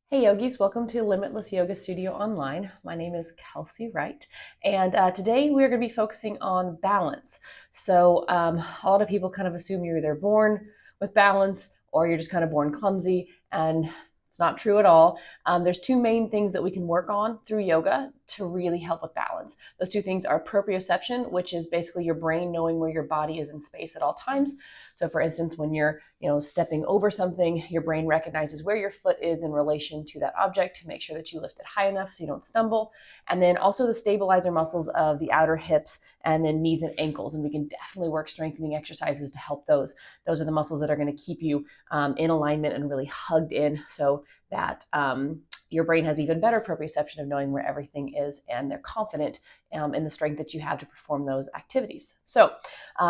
Hey yogis, welcome to Limitless Yoga Studio Online. My name is Kelsey Wright, and today we're going to be focusing on balance. A lot of people kind of assume you're either born with balance or you're just kind of born clumsy, and it's not true at all. There's two main things that we can work on through yoga to really help with balance. Those two things are proprioception, which is basically your brain knowing where your body is in space at all times. So for instance, when you're stepping over something, your brain recognizes where your foot is in relation to that object to make sure that you lift it high enough so you don't stumble. And then also the stabilizer muscles of the outer hips and then knees and ankles. And we can definitely work strengthening exercises to help those. Those are the muscles that are going to keep you in alignment and really hugged in so that your brain has even better proprioception of knowing where everything is, and they're confident in the strength that you have to perform those activities. So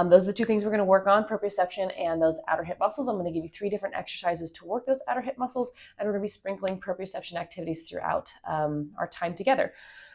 those are the two things we're going to work on, proprioception and those outer hip muscles. I'm going to give you 3 different exercises to work those outer hip muscles, and we're going to be sprinkling proprioception activities throughout our time together.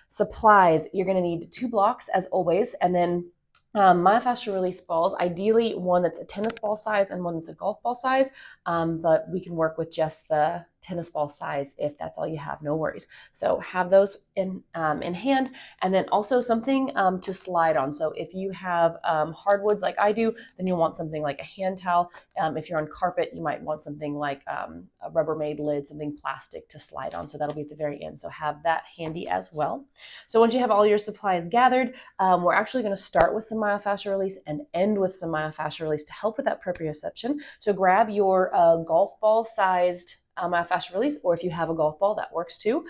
Supplies, you're going to need 2 blocks as always, and then myofascial release balls, ideally one that's a tennis ball size and one that's a golf ball size, but we can work with just the tennis ball size if that's all you have, no worries. So have those in hand, and then also something to slide on. So if you have hardwoods like I do, then you'll want something like a hand towel. If you're on carpet, you might want something like a Rubbermaid lid, something plastic to slide on. So that'll be at the very end. So have that handy as well. So once you have all your supplies gathered, we're actually going to start with some myofascial release and end with some myofascial release to help with that proprioception. So grab your golf ball sized myofascial release, or if you have a golf ball, that works too.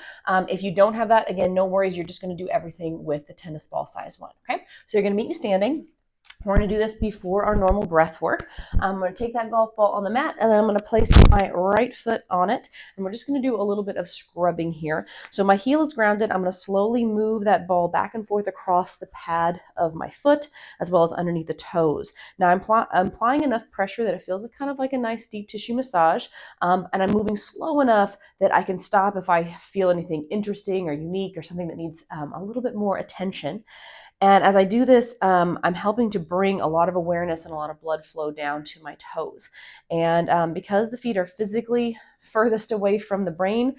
If you don't have that, again, no worries. You're just going to do everything with the tennis ball size one. Okay, so you're going to meet me standing. We're going to do this before our normal breath work. I'm going to take that golf ball on the mat, and then I'm going to place my right foot on it, and we're just going to do a little bit of scrubbing here. So my heel is grounded. I'm going to slowly move that ball back and forth across the pad of my foot, as well as underneath the toes. Now I'm applying enough pressure that it feels kind of like a nice deep tissue massage, and I'm moving slow enough that I can stop if I feel anything interesting or unique or something that needs a little bit more attention. And as I do this, I'm helping to bring a lot of awareness and a lot of blood flow down to my toes. And because the feet are physically furthest away from the brain,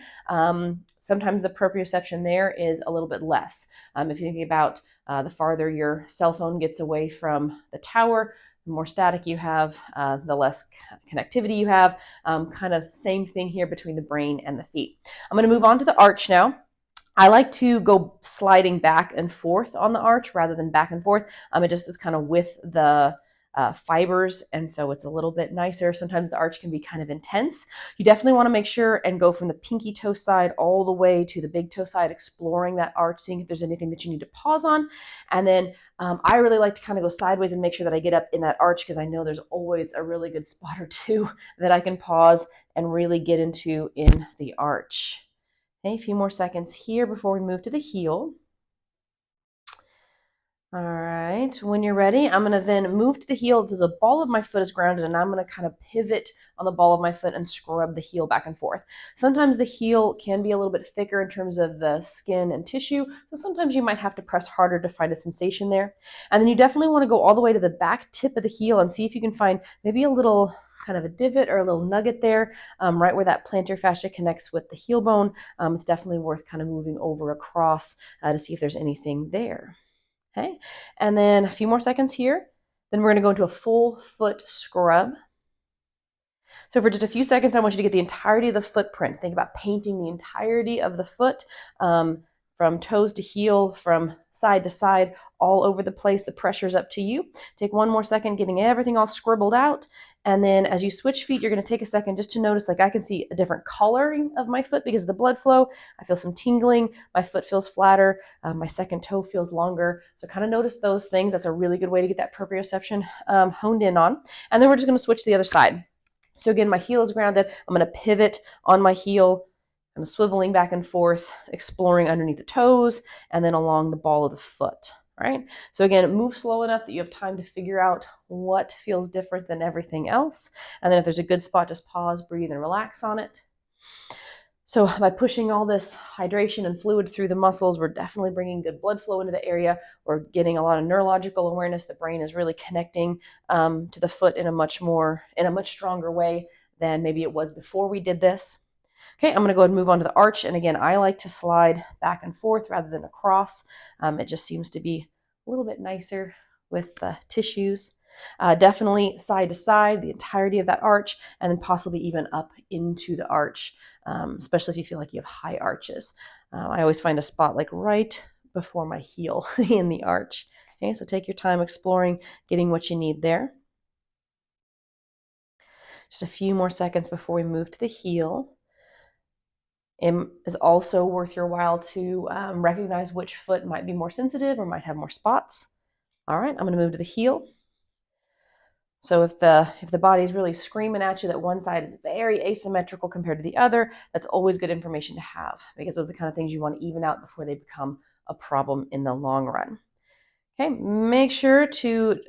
sometimes the proprioception there is a little bit less. If you think about the farther your cell phone gets away from the tower, the more static you have, the less connectivity you have. Kind of same thing here between the brain and the feet. I'm going to move on to the arch now. I like to go sliding back and forth on the arch rather than back and forth. It just is kind of with the fibers, and so it's a little bit nicer. Sometimes the arch can be kind of intense. You definitely want to make sure and go from the pinky toe side all the way to the big toe side, exploring that arch, seeing if there's anything that you need to pause on. And then I really like to kind of go sideways and make sure that I get up in that arch, because I know there's always a really good spot or two that I can pause and really get into in the arch. Okay, a few more seconds here before we move to the heel. All right, when you're ready, I'm going to then move to the heel. There's a ball of my foot is grounded, and I'm going to kind of pivot on the ball of my foot and scrub the heel back and forth. Sometimes the heel can be a little bit thicker in terms of the skin and tissue, so sometimes you might have to press harder to find a sensation there. And then you definitely want to go all the way to the back tip of the heel and see if you can find maybe a little kind of a divot or a little nugget there, right where that plantar fascia connects with the heel bone. It's definitely worth kind of moving over across to see if there's anything there. Okay, and then a few more seconds here. Then we're going to go into a full foot scrub. So for just a few seconds, I want you to get the entirety of the footprint. Think about painting the entirety of the foot, from toes to heel, from side to side, all over the place. The pressure's up to you. Take one more second, getting everything all scribbled out. And then as you switch feet, you're going to take a second just to notice, like I can see a different coloring of my foot because of the blood flow. I feel some tingling. My foot feels flatter. My second toe feels longer. So kind of notice those things. That's a really good way to get that proprioception honed in on. And then we're just going to switch to the other side. So again, my heel is grounded. I'm going to pivot on my heel, kind of swiveling back and forth, exploring underneath the toes, and then along the ball of the foot. Right? So again, move slow enough that you have time to figure out what feels different than everything else. And then if there's a good spot, just pause, breathe, and relax on it. So by pushing all this hydration and fluid through the muscles, we're definitely bringing good blood flow into the area. We're getting a lot of neurological awareness. The brain is really connecting to the foot in a much stronger way than maybe it was before we did this. Okay, I'm going to go ahead and move on to the arch. And again, I like to slide back and forth rather than across. It just seems to be a little bit nicer with the tissues. Definitely side to side, the entirety of that arch, and then possibly even up into the arch, especially if you feel like you have high arches. I always find a spot like right before my heel in the arch. Okay, so take your time exploring, getting what you need there. Just a few more seconds before we move to the heel. It is also worth your while to recognize which foot might be more sensitive or might have more spots. All right, I'm going to move to the heel. So if the body is really screaming at you that one side is very asymmetrical compared to the other, that's always good information to have, because those are the kind of things you want to even out before they become a problem in the long run. Okay, make sure to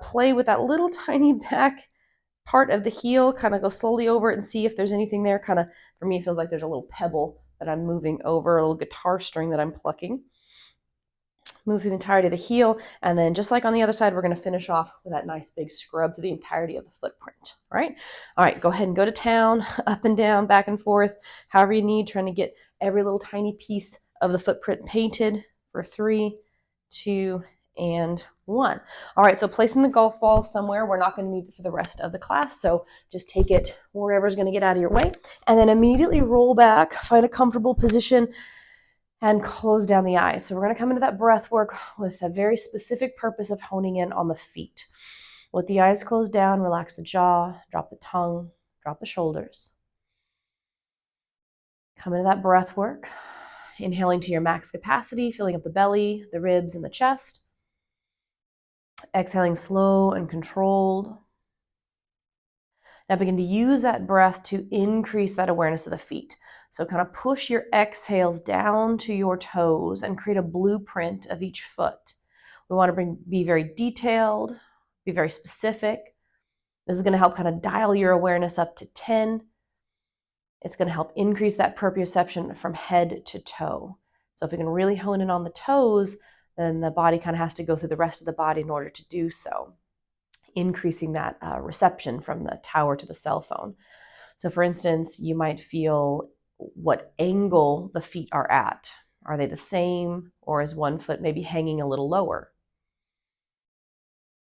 play with that little tiny back part of the heel, kind of go slowly over it and see if there's anything there. Kind of, for me, it feels like there's a little pebble that I'm moving over, a little guitar string that I'm plucking. Move through the entirety of the heel, and then just like on the other side, we're going to finish off with that nice big scrub through the entirety of the footprint. All right, go ahead and go to town, up and down, back and forth, however you need, trying to get every little tiny piece of the footprint painted for 3, 2, and 1. All right, so placing the golf ball somewhere, we're not going to need it for the rest of the class, so just take it wherever's going to get out of your way, and then immediately roll back, find a comfortable position, and close down the eyes. So we're going to come into that breath work with a very specific purpose of honing in on the feet. With the eyes closed down, relax the jaw, drop the tongue, drop the shoulders. Come into that breath work, inhaling to your max capacity, filling up the belly, the ribs, and the chest. Exhaling slow and controlled. Now begin to use that breath to increase that awareness of the feet. So kind of push your exhales down to your toes and create a blueprint of each foot. We want to be very detailed, be very specific. This is going to help kind of dial your awareness up to 10. It's going to help increase that proprioception from head to toe. So if we can really hone in on the toes, then the body kind of has to go through the rest of the body in order to do so, increasing that reception from the tower to the cell phone. So for instance, you might feel what angle the feet are at. Are they the same, or is one foot maybe hanging a little lower?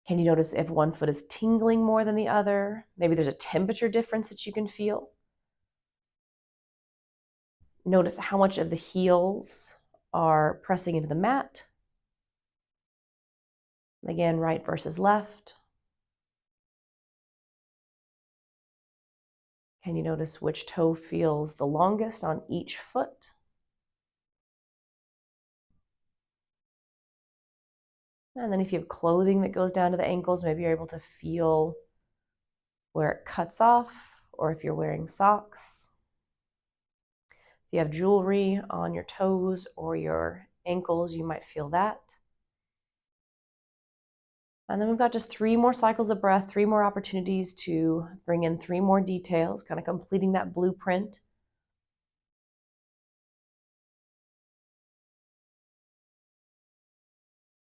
Can you notice if one foot is tingling more than the other? Maybe there's a temperature difference that you can feel. Notice how much of the heels are pressing into the mat. Again, right versus left. Can you notice which toe feels the longest on each foot? And then if you have clothing that goes down to the ankles, maybe you're able to feel where it cuts off, or if you're wearing socks. If you have jewelry on your toes or your ankles, you might feel that. And then we've got just 3 more cycles of breath, 3 more opportunities to bring in 3 more details, kind of completing that blueprint.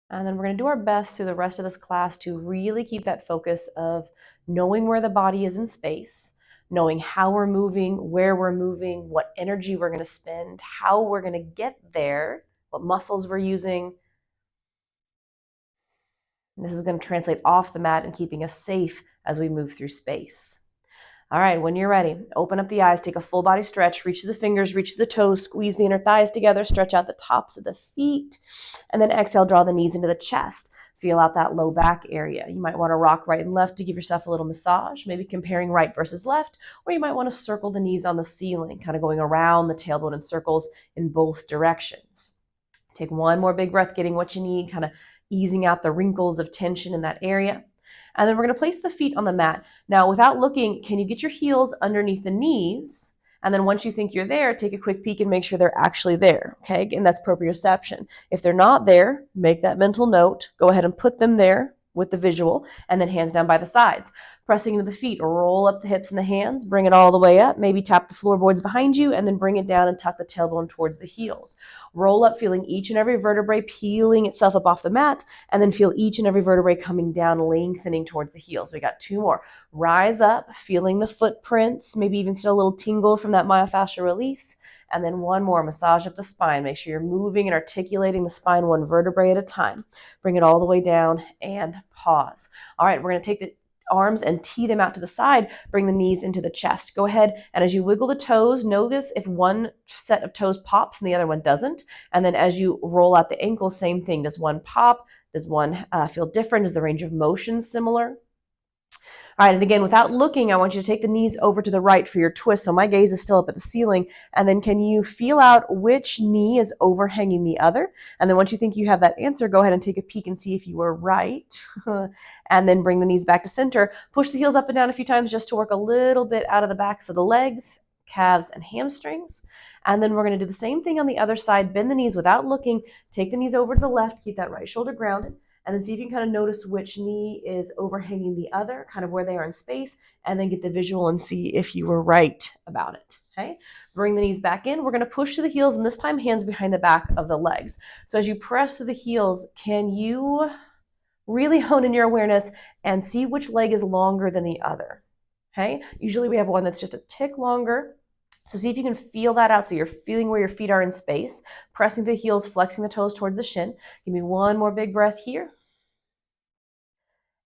And then we're going to do our best through the rest of this class to really keep that focus of knowing where the body is in space, knowing how we're moving, where we're moving, what energy we're going to spend, how we're going to get there, what muscles we're using. And this is going to translate off the mat and keeping us safe as we move through space. All right, when you're ready, open up the eyes, take a full body stretch, reach to the fingers, reach to the toes, squeeze the inner thighs together, stretch out the tops of the feet, and then exhale, draw the knees into the chest. Feel out that low back area. You might want to rock right and left to give yourself a little massage, maybe comparing right versus left, or you might want to circle the knees on the ceiling, kind of going around the tailbone in circles in both directions. Take one more big breath, getting what you need, kind of easing out the wrinkles of tension in that area. And then we're going to place the feet on the mat. Now, without looking, can you get your heels underneath the knees? And then once you think you're there, take a quick peek and make sure they're actually there, okay? And that's proprioception. If they're not there, make that mental note. Go ahead and put them there with the visual, and then hands down by the sides. Pressing into the feet, roll up the hips and the hands, bring it all the way up, maybe tap the floorboards behind you, and then bring it down and tuck the tailbone towards the heels. Roll up, feeling each and every vertebrae peeling itself up off the mat, and then feel each and every vertebrae coming down, lengthening towards the heels. We got 2 more. Rise up, feeling the footprints, maybe even still a little tingle from that myofascial release. And then 1 more, massage up the spine. Make sure you're moving and articulating the spine 1 vertebrae at a time. Bring it all the way down and pause. All right, we're going to take the arms and tee them out to the side. Bring the knees into the chest. Go ahead, and as you wiggle the toes, notice if one set of toes pops and the other one doesn't. And then as you roll out the ankles, same thing. Does one pop? Does one feel different? Is the range of motion similar? All right, and again, without looking, I want you to take the knees over to the right for your twist. So my gaze is still up at the ceiling. And then can you feel out which knee is overhanging the other? And then once you think you have that answer, go ahead and take a peek and see if you were right. And then bring the knees back to center. Push the heels up and down a few times just to work a little bit out of the backs of the legs, calves, and hamstrings. And then we're going to do the same thing on the other side. Bend the knees without looking. Take the knees over to the left. Keep that right shoulder grounded. And then see if you can kind of notice which knee is overhanging the other, kind of where they are in space, and then get the visual and see if you were right about it, okay? Bring the knees back in. We're going to push to the heels, and this time hands behind the back of the legs. So as you press to the heels, can you really hone in your awareness and see which leg is longer than the other, okay? Usually we have one that's just a tick longer. So see if you can feel that out, so you're feeling where your feet are in space, pressing the heels, flexing the toes towards the shin. Give me 1 more big breath here.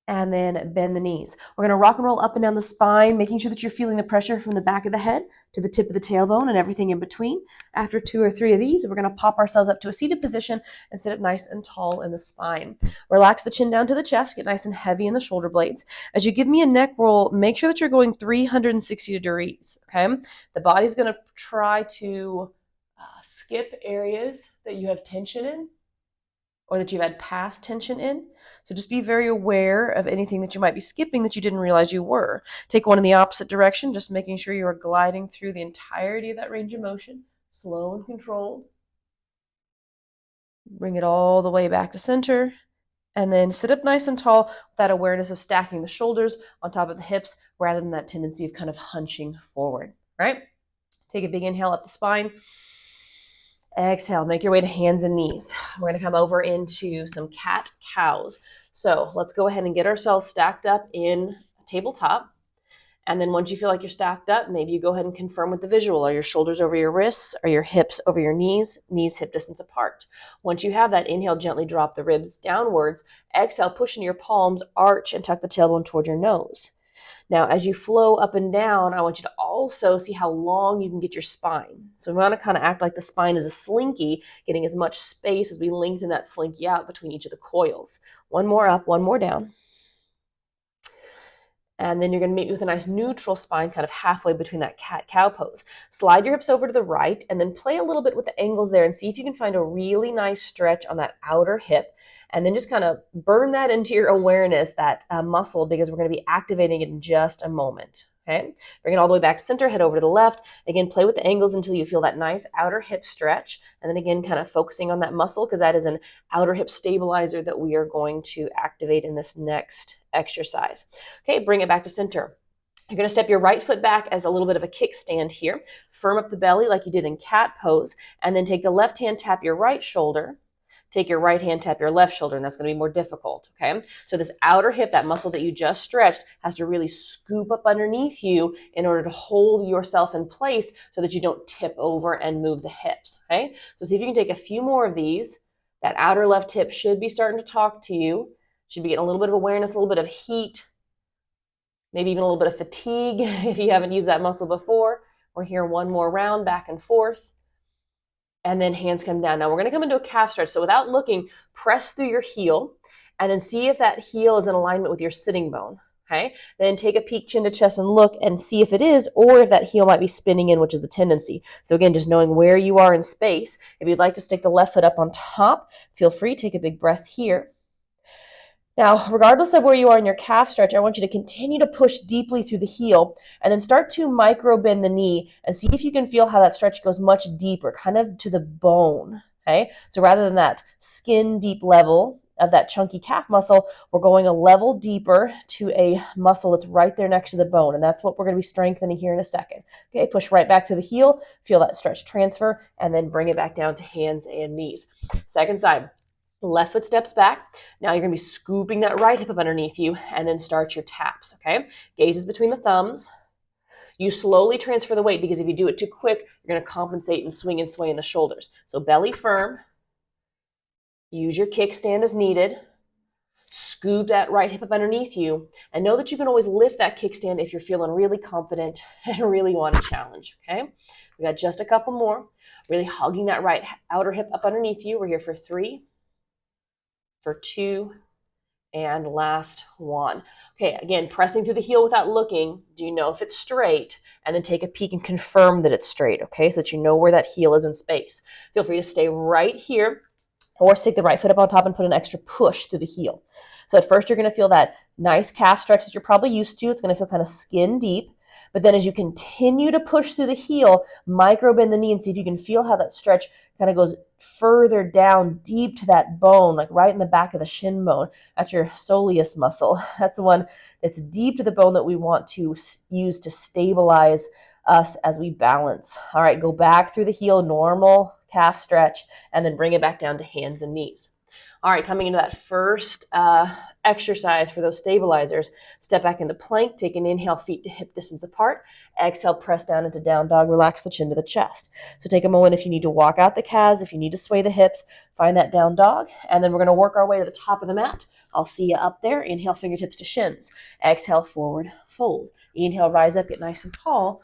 And then bend the knees. We're going to rock and roll up and down the spine, making sure that you're feeling the pressure from the back of the head to the tip of the tailbone and everything in between. After 2 or 3 of these, we're going to pop ourselves up to a seated position and sit up nice and tall in the spine. Relax the chin down to the chest, get nice and heavy in the shoulder blades. As you give me a neck roll, make sure that you're going 360 degrees, okay? The body's going to try to skip areas that you have tension in or that you've had past tension in. So just be very aware of anything that you might be skipping that you didn't realize you were. Take one in the opposite direction, just making sure you are gliding through the entirety of that range of motion, slow and controlled. Bring it all the way back to center. And then sit up nice and tall with that awareness of stacking the shoulders on top of the hips rather than that tendency of kind of hunching forward, right? Take a big inhale up the spine. Exhale, make your way to hands and knees. We're going to come over into some cat-cows. So let's go ahead and get ourselves stacked up in a tabletop. And then once you feel like you're stacked up, maybe you go ahead and confirm with the visual. Are your shoulders over your wrists? Are your hips over your knees? Knees hip distance apart. Once you have that, inhale, gently drop the ribs downwards. Exhale, push into your palms, arch, and tuck the tailbone toward your nose. Now, as you flow up and down, I want you to also see how long you can get your spine. So we want to kind of act like the spine is a slinky, getting as much space as we lengthen that slinky out between each of the coils. 1 more up, 1 more down. And then you're going to meet with a nice neutral spine kind of halfway between that cat-cow pose. Slide your hips over to the right and then play a little bit with the angles there and see if you can find a really nice stretch on that outer hip. And then just kind of burn that into your awareness, that muscle, because we're going to be activating it in just a moment. Okay, bring it all the way back to center, head over to the left. Again, play with the angles until you feel that nice outer hip stretch. And then again, kind of focusing on that muscle, because that is an outer hip stabilizer that we are going to activate in this next exercise. Okay, bring it back to center. You're going to step your right foot back as a little bit of a kickstand here. Firm up the belly like you did in cat pose. And then take the left hand, tap your right shoulder. Take your right hand, tap your left shoulder, and that's going to be more difficult, okay? So this outer hip, that muscle that you just stretched, has to really scoop up underneath you in order to hold yourself in place so that you don't tip over and move the hips, okay? So see if you can take a few more of these. That outer left hip should be starting to talk to you. Should be getting a little bit of awareness, a little bit of heat, maybe even a little bit of fatigue if you haven't used that muscle before. We're here 1 more round, back and forth. And then hands come down. Now we're going to come into a calf stretch. So without looking, press through your heel and then see if that heel is in alignment with your sitting bone. Okay. Then take a peek chin to chest and look and see if it is, or if that heel might be spinning in, which is the tendency. So again, just knowing where you are in space. If you'd like to stick the left foot up on top, feel free. Take a big breath here. Now, regardless of where you are in your calf stretch, I want you to continue to push deeply through the heel and then start to micro bend the knee and see if you can feel how that stretch goes much deeper, kind of to the bone, okay? So rather than that skin deep level of that chunky calf muscle, we're going a level deeper to a muscle that's right there next to the bone. And that's what we're going to be strengthening here in a second. Okay, push right back to the heel, feel that stretch transfer, and then bring it back down to hands and knees. Second side. Left foot steps back. Now you're going to be scooping that right hip up underneath you and then start your taps, okay? Gazes between the thumbs. You slowly transfer the weight because if you do it too quick, you're going to compensate and swing and sway in the shoulders. So belly firm. Use your kickstand as needed. Scoop that right hip up underneath you. And know that you can always lift that kickstand if you're feeling really confident and really want a challenge, okay? We got just a couple more. Really hugging that right outer hip up underneath you. We're here for 3, for 2, and last 1. Okay, again, pressing through the heel without looking. Do you know if it's straight? And then take a peek and confirm that it's straight, okay, so that you know where that heel is in space. Feel free to stay right here or stick the right foot up on top and put an extra push through the heel. So at first you're going to feel that nice calf stretch that you're probably used to. It's going to feel kind of skin deep. But then as you continue to push through the heel, micro bend the knee and see if you can feel how that stretch kind of goes further down deep to that bone, like right in the back of the shin bone. That's your soleus muscle. That's the one that's deep to the bone that we want to use to stabilize us as we balance. All right, go back through the heel, normal calf stretch, and then bring it back down to hands and knees. All right, coming into that first exercise for those stabilizers, step back into plank, take an inhale, feet to hip distance apart. Exhale, press down into down dog, relax the chin to the chest. So take a moment if you need to walk out the calves, if you need to sway the hips, find that down dog. And then we're gonna work our way to the top of the mat. I'll see you up there. Inhale, fingertips to shins. Exhale, forward fold. Inhale, rise up, get nice and tall.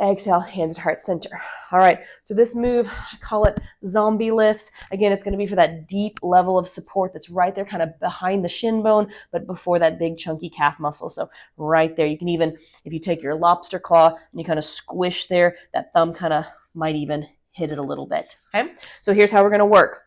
Exhale, hands to heart center. All right, so this move, I call it zombie lifts. Again, it's going to be for that deep level of support that's right there kind of behind the shin bone, but before that big chunky calf muscle. So right there, you can even, if you take your lobster claw and you kind of squish there, that thumb kind of might even hit it a little bit. Okay, so here's how we're going to work.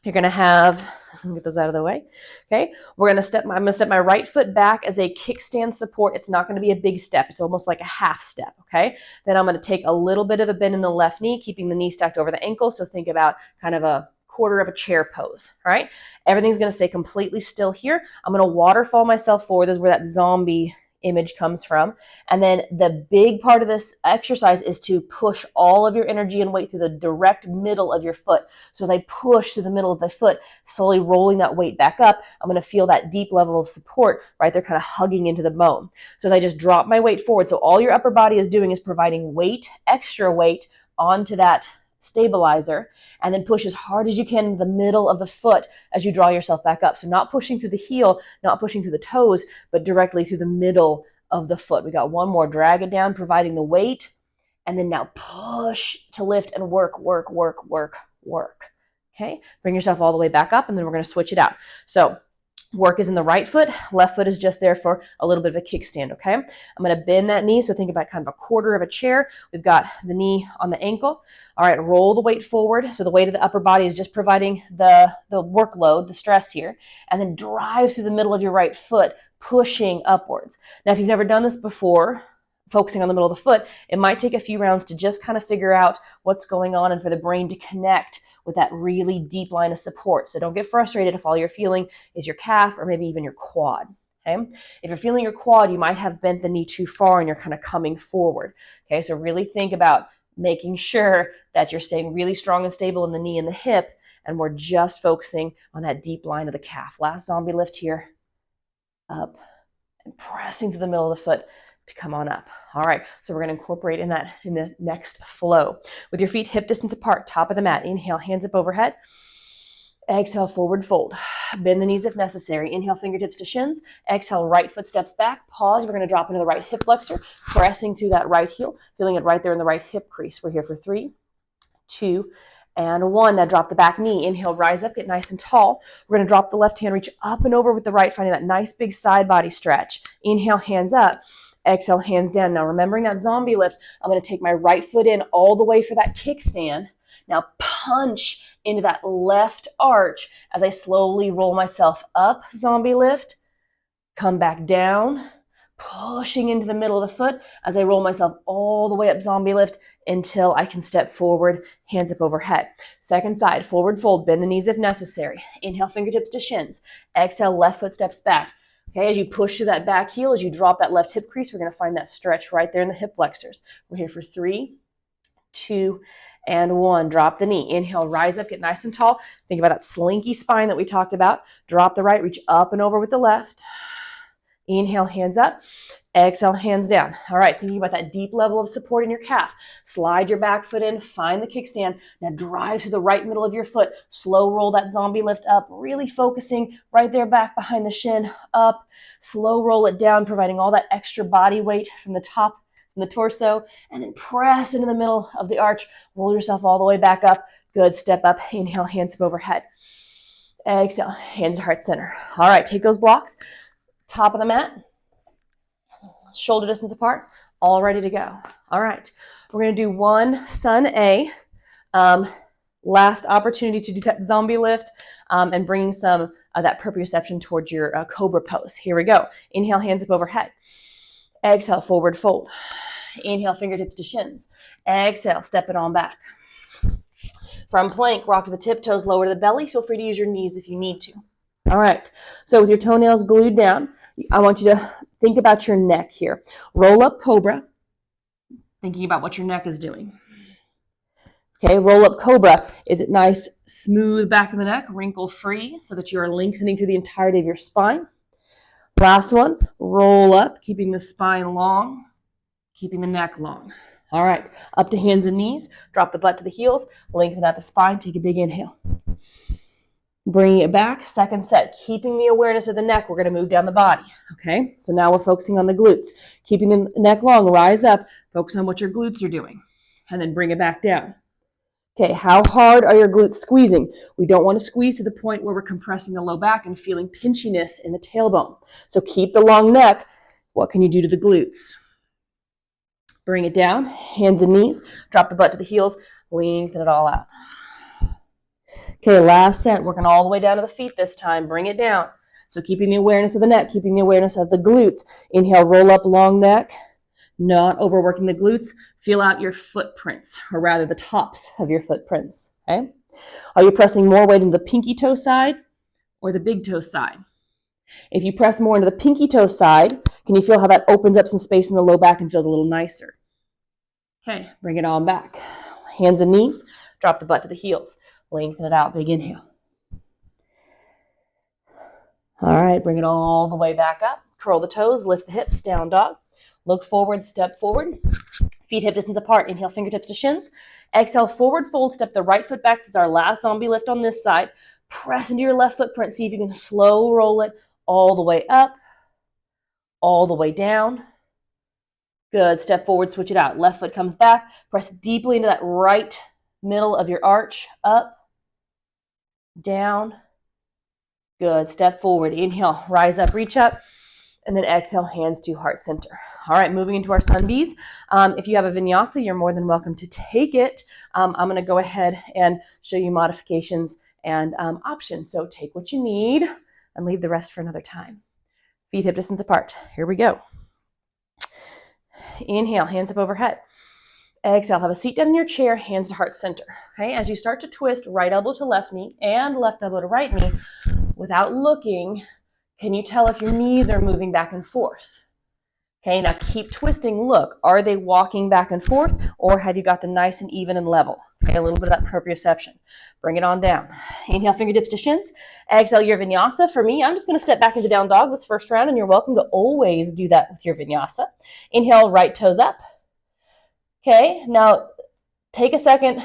You're going to have, get those out of the way. Okay. I'm going to step my right foot back as a kickstand support. It's not going to be a big step. It's almost like a half step. Okay. Then I'm going to take a little bit of a bend in the left knee, keeping the knee stacked over the ankle. So think about kind of a quarter of a chair pose. All right. Everything's going to stay completely still here. I'm going to waterfall myself forward. This is where that zombie image comes from. And then the big part of this exercise is to push all of your energy and weight through the direct middle of your foot. So as I push through the middle of the foot, slowly rolling that weight back up, I'm going to feel that deep level of support right there, kind of hugging into the bone. So as I just drop my weight forward, so all your upper body is doing is providing weight, extra weight onto that stabilizer, and then push as hard as you can in the middle of the foot as you draw yourself back up. So not pushing through the heel, not pushing through the toes, but directly through the middle of the foot. We got one more. Drag it down, providing the weight, and then now push to lift and work. Okay, bring yourself all the way back up, and then we're going to switch it out. So work is in the right foot, left foot is just there for a little bit of a kickstand, okay? I'm going to bend that knee, so think about kind of a quarter of a chair. We've got the knee on the ankle. All right, roll the weight forward. So the weight of the upper body is just providing the workload, the stress here, and then drive through the middle of your right foot, pushing upwards. Now, if you've never done this before, focusing on the middle of the foot, it might take a few rounds to just kind of figure out what's going on and for the brain to connect with that really deep line of support. So don't get frustrated if all you're feeling is your calf or maybe even your quad. Okay? If you're feeling your quad, you might have bent the knee too far and you're kind of coming forward. Okay, so really think about making sure that you're staying really strong and stable in the knee and the hip, and we're just focusing on that deep line of the calf. Last zombie lift here. Up and pressing to the middle of the foot to come on up. All right, so we're going to incorporate in the next flow. With your feet hip distance apart, top of the mat. Inhale, hands up overhead. Exhale, forward fold. Bend the knees if necessary. Inhale, fingertips to shins. Exhale, right foot steps back. Pause. We're going to drop into the right hip flexor, pressing through that right heel, feeling it right there in the right hip crease. We're here for 3, 2, and 1. Now drop the back knee. Inhale, rise up, get nice and tall. We're going to drop the left hand, reach up and over with the right, finding that nice big side body stretch. Inhale, hands up. Exhale, hands down. Now remembering that zombie lift, I'm going to take my right foot in all the way for that kickstand. Now punch into that left arch as I slowly roll myself up, zombie lift. Come back down. pushing into the middle of the foot as I roll myself all the way up zombie lift until I can step forward, hands up overhead. Second side, forward fold, bend the knees if necessary. Inhale, fingertips to shins. Exhale, left foot steps back. Okay, as you push through that back heel, as you drop that left hip crease, we're going to find that stretch right there in the hip flexors. We're here for 3, 2, and 1. Drop the knee. Inhale, rise up, get nice and tall. Think about that slinky spine that we talked about. Drop the right, reach up and over with the left. Inhale, hands up. Exhale, hands down. All right, thinking about that deep level of support in your calf. Slide your back foot in, find the kickstand. Now drive to the right middle of your foot. Slow roll that zombie lift up, really focusing right there back behind the shin, up. Slow roll it down, providing all that extra body weight from the top, from the torso, and then press into the middle of the arch. Roll yourself all the way back up. Good, step up. Inhale, hands up overhead. Exhale, hands to heart center. All right, take those blocks. Top of the mat, shoulder distance apart, all ready to go. All right, we're going to do one sun A. Last opportunity to do that zombie lift and bringing some of that proprioception towards your cobra pose. Here we go. Inhale, hands up overhead. Exhale, forward fold. Inhale, fingertips to shins. Exhale, step it on back. From plank, rock to the tiptoes, lower to the belly. Feel free to use your knees if you need to. All right, so with your toenails glued down, I want you to think about your neck here. Roll up cobra, thinking about what your neck is doing. Okay, roll up cobra. Is it nice, smooth back of the neck, wrinkle free, so that you are lengthening through the entirety of your spine? Last one, roll up, keeping the spine long, keeping the neck long. All right, up to hands and knees, drop the butt to the heels, lengthen out the spine, take a big inhale. Bringing it back, second set, keeping the awareness of the neck. We're going to move down the body, okay? So now we're focusing on the glutes. Keeping the neck long, rise up, focus on what your glutes are doing, and then bring it back down. Okay, how hard are your glutes squeezing? We don't want to squeeze to the point where we're compressing the low back and feeling pinchiness in the tailbone. So keep the long neck. What can you do to the glutes? Bring it down, hands and knees, drop the butt to the heels, lengthen it all out. Okay, last set, working all the way down to the feet this time. Bring it down. So keeping the awareness of the neck, keeping the awareness of the glutes. Inhale, roll up, long neck. Not overworking the glutes. Feel out your footprints, or rather the tops of your footprints, okay? Are you pressing more weight into the pinky toe side or the big toe side? If you press more into the pinky toe side, can you feel how that opens up some space in the low back and feels a little nicer? Okay, bring it on back. Hands and knees, drop the butt to the heels. Lengthen it out, big inhale. All right, bring it all the way back up. Curl the toes, lift the hips, down dog. Look forward, step forward. Feet hip distance apart. Inhale, fingertips to shins. Exhale, forward fold, step the right foot back. This is our last zombie lift on this side. Press into your left footprint. See if you can slow roll it all the way up, all the way down. Good, step forward, switch it out. Left foot comes back. Press deeply into that right middle of your arch, up, down. Good, step forward. Inhale, rise up, reach up. And then exhale, hands to heart center. All right, moving into our sun Bs. If you have a vinyasa, you're more than welcome to take it. I'm going to go ahead and show you modifications and options. So take what you need and leave the rest for another time. Feet hip distance apart. Here we go. Inhale, hands up overhead. Exhale, have a seat down in your chair, hands to heart center. Okay, as you start to twist right elbow to left knee and left elbow to right knee, without looking, can you tell if your knees are moving back and forth? Okay, now keep twisting. Look, are they walking back and forth, or have you got them nice and even and level? Okay, a little bit of that proprioception. Bring it on down. Inhale, fingertips to shins. Exhale, your vinyasa. For me, I'm just going to step back into down dog this first round, and you're welcome to always do that with your vinyasa. Inhale, right toes up. Okay, now take a second,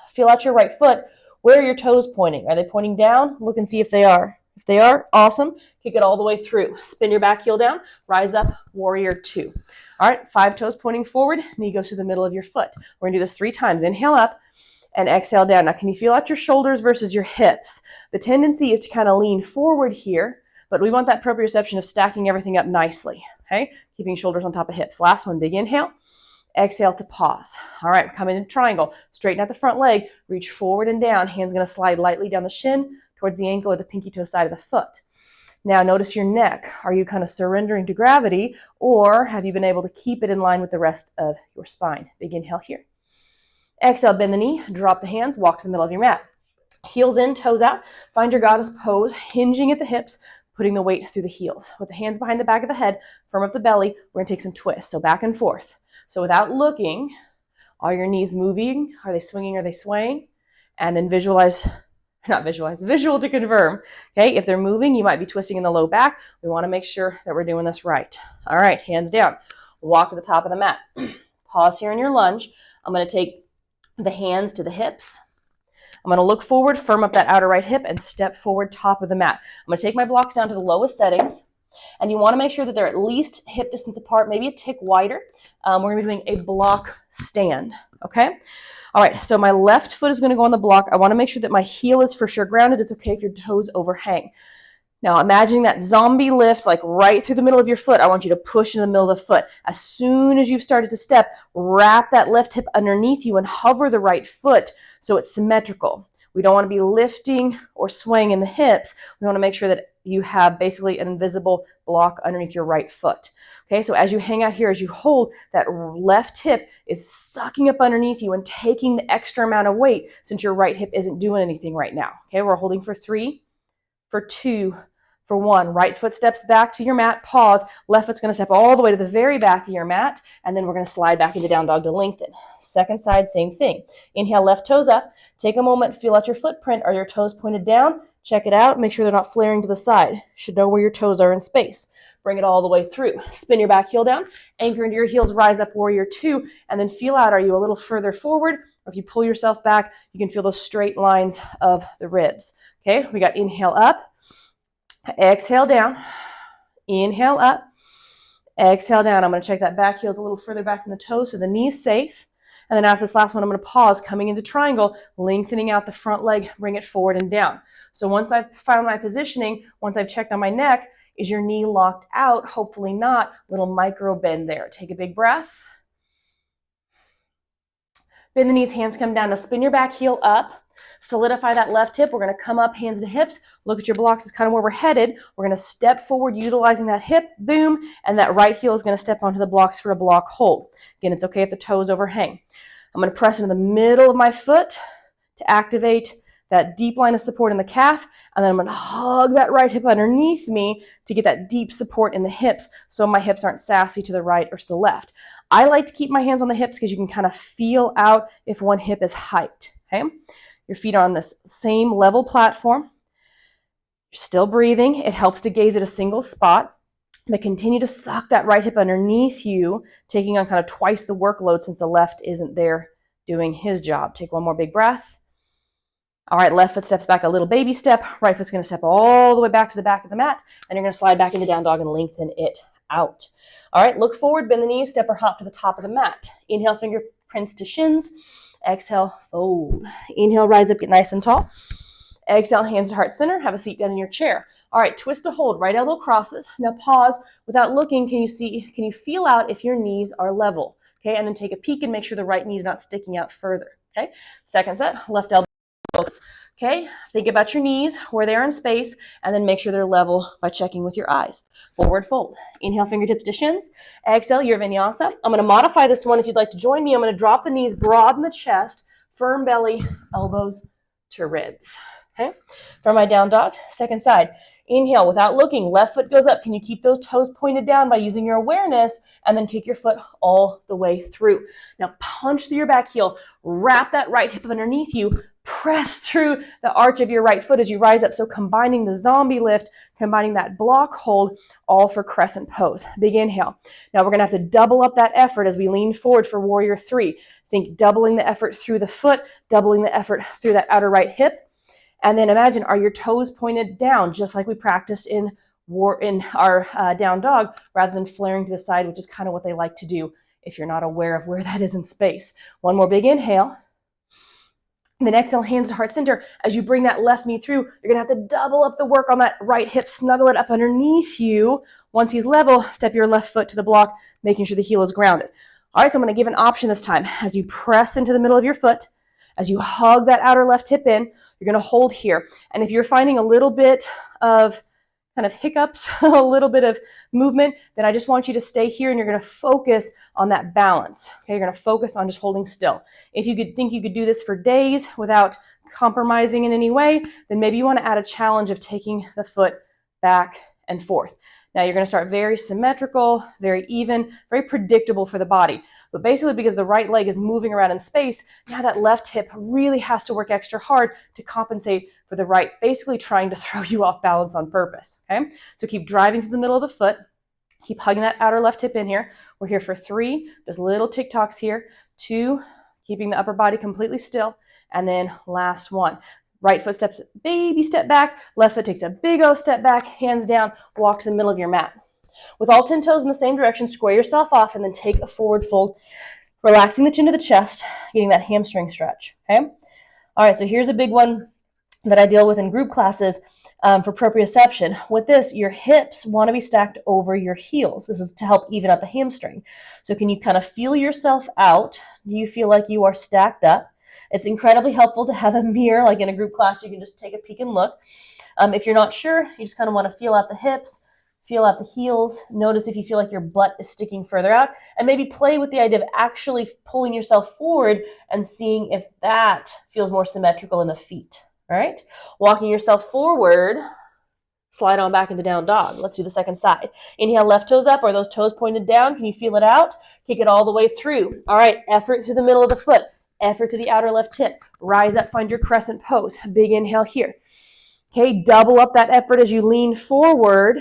feel out your right foot. Where are your toes pointing? Are they pointing down? Look and see if they are. If they are, awesome. Kick it all the way through. Spin your back heel down. Rise up, warrior two. All right, 5 toes pointing forward. Knee goes through the middle of your foot. We're going to do this 3 times. Inhale up and exhale down. Now, can you feel out your shoulders versus your hips? The tendency is to kind of lean forward here, but we want that proprioception of stacking everything up nicely, okay? Keeping shoulders on top of hips. Last one, big inhale. Exhale to pause. All right, come into triangle. Straighten out the front leg. Reach forward and down. Hands going to slide lightly down the shin towards the ankle or the pinky toe side of the foot. Now notice your neck. Are you kind of surrendering to gravity, or have you been able to keep it in line with the rest of your spine? Big inhale here. Exhale, bend the knee, drop the hands, walk to the middle of your mat. Heels in, toes out. Find your goddess pose, hinging at the hips, putting the weight through the heels. With the hands behind the back of the head, firm up the belly, we're gonna take some twists. So back and forth. So without looking, are your knees moving? Are they swinging? Are they swaying? And then visual to confirm. Okay, if they're moving, you might be twisting in the low back. We wanna make sure that we're doing this right. All right, hands down. Walk to the top of the mat. Pause here in your lunge. I'm gonna take the hands to the hips. I'm going to look forward, firm up that outer right hip, and step forward top of the mat. I'm going to take my blocks down to the lowest settings, and you want to make sure that they're at least hip distance apart, maybe a tick wider. We're going to be doing a block stand, okay? All right, so my left foot is going to go on the block. I want to make sure that my heel is for sure grounded. It's okay if your toes overhang. Now, imagining that zombie lift, like right through the middle of your foot. I want you to push in the middle of the foot. As soon as you've started to step, wrap that left hip underneath you and hover the right foot so it's symmetrical. We don't want to be lifting or swaying in the hips. We want to make sure that you have basically an invisible block underneath your right foot. Okay, so as you hang out here, as you hold, that left hip is sucking up underneath you and taking the extra amount of weight since your right hip isn't doing anything right now. Okay, we're holding for 3, for 2, for 1. Right foot steps back to your mat, pause. Left foot's going to step all the way to the very back of your mat, and then we're going to slide back into down dog to lengthen. Second side, same thing. Inhale, left toes up. Take a moment, feel out your footprint. Are your toes pointed down? Check it out. Make sure they're not flaring to the side. Should know where your toes are in space. Bring it all the way through. Spin your back heel down. Anchor into your heels, rise up, warrior 2, and then feel out. Are you a little further forward? Or if you pull yourself back, you can feel those straight lines of the ribs. Okay, we got inhale up. Exhale down, inhale up, exhale down. I'm going to check that back heel's a little further back than the toes so the knee's safe. And then after this last one, I'm going to pause, coming into triangle, lengthening out the front leg, bring it forward and down. So once I've found my positioning, once I've checked on my neck, is your knee locked out? Hopefully not. Little micro bend there. Take a big breath. Bend the knees, hands come down. Now spin your back heel up. Solidify that left hip. We're going to come up, hands to hips. Look at your blocks is kind of where we're headed. We're going to step forward, utilizing that hip, boom, and that right heel is going to step onto the blocks for a block hold. Again, it's okay if the toes overhang. I'm going to press into the middle of my foot to activate that deep line of support in the calf, and then I'm going to hug that right hip underneath me to get that deep support in the hips so my hips aren't sassy to the right or to the left. I like to keep my hands on the hips because you can kind of feel out if one hip is hyped, okay? Your feet are on this same level platform. You're still breathing. It helps to gaze at a single spot, but continue to suck that right hip underneath you, taking on kind of twice the workload since the left isn't there doing his job. Take one more big breath. All right, left foot steps back a little baby step. Right foot's going to step all the way back to the back of the mat, and you're going to slide back into down dog and lengthen it out. All right, look forward, bend the knees, step or hop to the top of the mat. Inhale, fingerprints to shins. Exhale, fold. Inhale, rise up, get nice and tall. Exhale, hands to heart center. Have a seat down in your chair. All right, twist to hold. Right elbow crosses. Now pause. Without looking, can you feel out if your knees are level? Okay, and then take a peek and make sure the right knee is not sticking out further. Okay, second set, left elbow. Okay, think about your knees, where they are in space, and then make sure they're level by checking with your eyes. Forward fold. Inhale, fingertips to shins. Exhale, your vinyasa. I'm going to modify this one. If you'd like to join me, I'm going to drop the knees, broaden the chest, firm belly, elbows to ribs. Okay, for my down dog, second side. Inhale, without looking, left foot goes up. Can you keep those toes pointed down by using your awareness, and then kick your foot all the way through. Now punch through your back heel, wrap that right hip underneath you, press through the arch of your right foot as you rise up. So combining the zombie lift, combining that block hold, all for crescent pose. Big inhale. Now we're going to have to double up that effort as we lean forward for warrior 3. Think doubling the effort through the foot, doubling the effort through that outer right hip. And then imagine, are your toes pointed down, just like we practiced in our down dog, rather than flaring to the side, which is kind of what they like to do if you're not aware of where that is in space. One more big inhale. And then exhale, hands to heart center. As you bring that left knee through, you're going to have to double up the work on that right hip, snuggle it up underneath you. Once he's level, step your left foot to the block, making sure the heel is grounded. All right, so I'm going to give an option this time. As you press into the middle of your foot, as you hug that outer left hip in, you're going to hold here. And if you're finding a little bit of kind of hiccups, a little bit of movement, then I just want you to stay here and you're going to focus on that balance. Okay, you're going to focus on just holding still. If you could think you could do this for days without compromising in any way, then maybe you want to add a challenge of taking the foot back and forth. Now you're going to start very symmetrical, very even, very predictable for the body. But basically because the right leg is moving around in space, now that left hip really has to work extra hard to compensate for the right, basically trying to throw you off balance on purpose. Okay? So keep driving through the middle of the foot. Keep hugging that outer left hip in here. We're here for 3, just little tick-tocks here. 2, keeping the upper body completely still. And then last 1. Right foot steps, baby step back. Left foot takes a big O step back, hands down, walk to the middle of your mat. With all 10 toes in the same direction, square yourself off and then take a forward fold, relaxing the chin to the chest, getting that hamstring stretch, okay? All right, so here's a big one that I deal with in group classes for proprioception. With this, your hips want to be stacked over your heels. This is to help even up the hamstring. So can you kind of feel yourself out? Do you feel like you are stacked up? It's incredibly helpful to have a mirror, like in a group class, you can just take a peek and look. If you're not sure, you just kind of want to feel out the hips, feel out the heels. Notice if you feel like your butt is sticking further out, and maybe play with the idea of actually pulling yourself forward and seeing if that feels more symmetrical in the feet. All right, walking yourself forward, slide on back into down dog. Let's do the second side. Inhale, left toes up. Are those toes pointed down? Can you feel it out? Kick it all the way through. All right, effort through the middle of the foot. Effort to the outer left hip. Rise up, find your crescent pose. Big inhale here. Okay, double up that effort as you lean forward.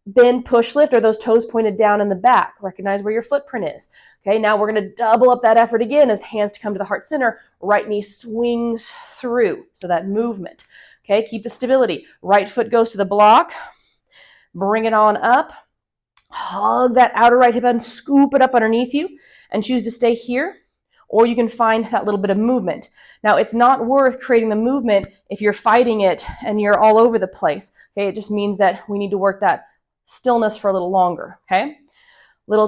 Bend, push, lift. Are those toes pointed down in the back? Recognize where your footprint is. Okay, now we're going to double up that effort again as hands to come to the heart center. Right knee swings through. So that movement. Okay, keep the stability. Right foot goes to the block. Bring it on up. Hug that outer right hip and scoop it up underneath you and choose to stay here. Or you can find that little bit of movement. Now, it's not worth creating the movement if you're fighting it and you're all over the place. Okay, it just means that we need to work that stillness for a little longer. Okay,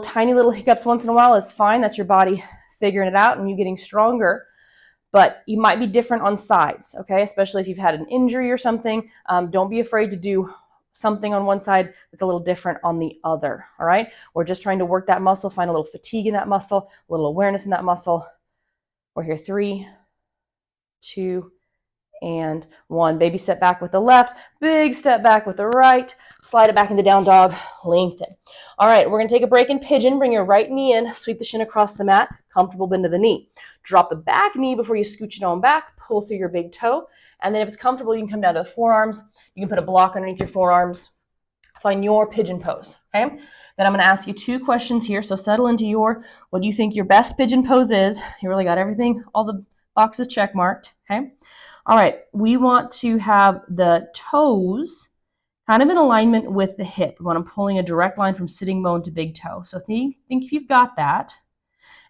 tiny little hiccups once in a while is fine. That's your body figuring it out and you getting stronger. But you might be different on sides. Okay, especially if you've had an injury or something. Don't be afraid to do something on one side that's a little different on the other. All right, we're just trying to work that muscle, find a little fatigue in that muscle, a little awareness in that muscle. We're here 3, 2, and 1. Baby step back with the left, big step back with the right, slide it back into down dog, lengthen. All right, we're going to take a break in pigeon. Bring your right knee in, sweep the shin across the mat, comfortable bend to the knee. Drop the back knee before you scooch it on back, pull through your big toe, and then if it's comfortable, you can come down to the forearms. You can put a block underneath your forearms. Find your pigeon pose, okay? Then I'm going to ask you 2 questions here, so settle into what do you think your best pigeon pose is. You really got everything, all the boxes check marked, okay? All right, we want to have the toes kind of in alignment with the hip. We want them pulling a direct line from sitting bone to big toe. So think if you've got that,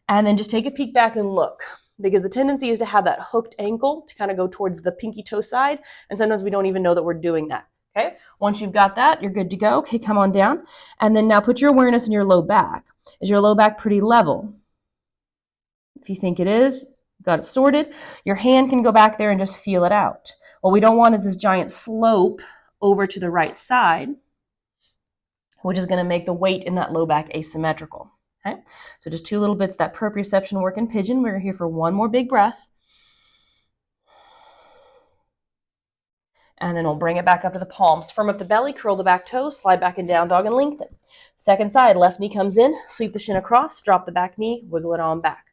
and then just take a peek back and look, because the tendency is to have that hooked ankle to kind of go towards the pinky toe side, and sometimes we don't even know that we're doing that. Okay, once you've got that, you're good to go. Okay, come on down. And then now put your awareness in your low back. Is your low back pretty level? If you think it is, got it sorted. Your hand can go back there and just feel it out. What we don't want is this giant slope over to the right side, which is going to make the weight in that low back asymmetrical. Okay, so just 2 little bits of that proprioception work in pigeon. We're here for 1 more big breath. And then we'll bring it back up to the palms. Firm up the belly, curl the back toes, slide back in down dog and lengthen. Second side, left knee comes in, sweep the shin across, drop the back knee, wiggle it on back.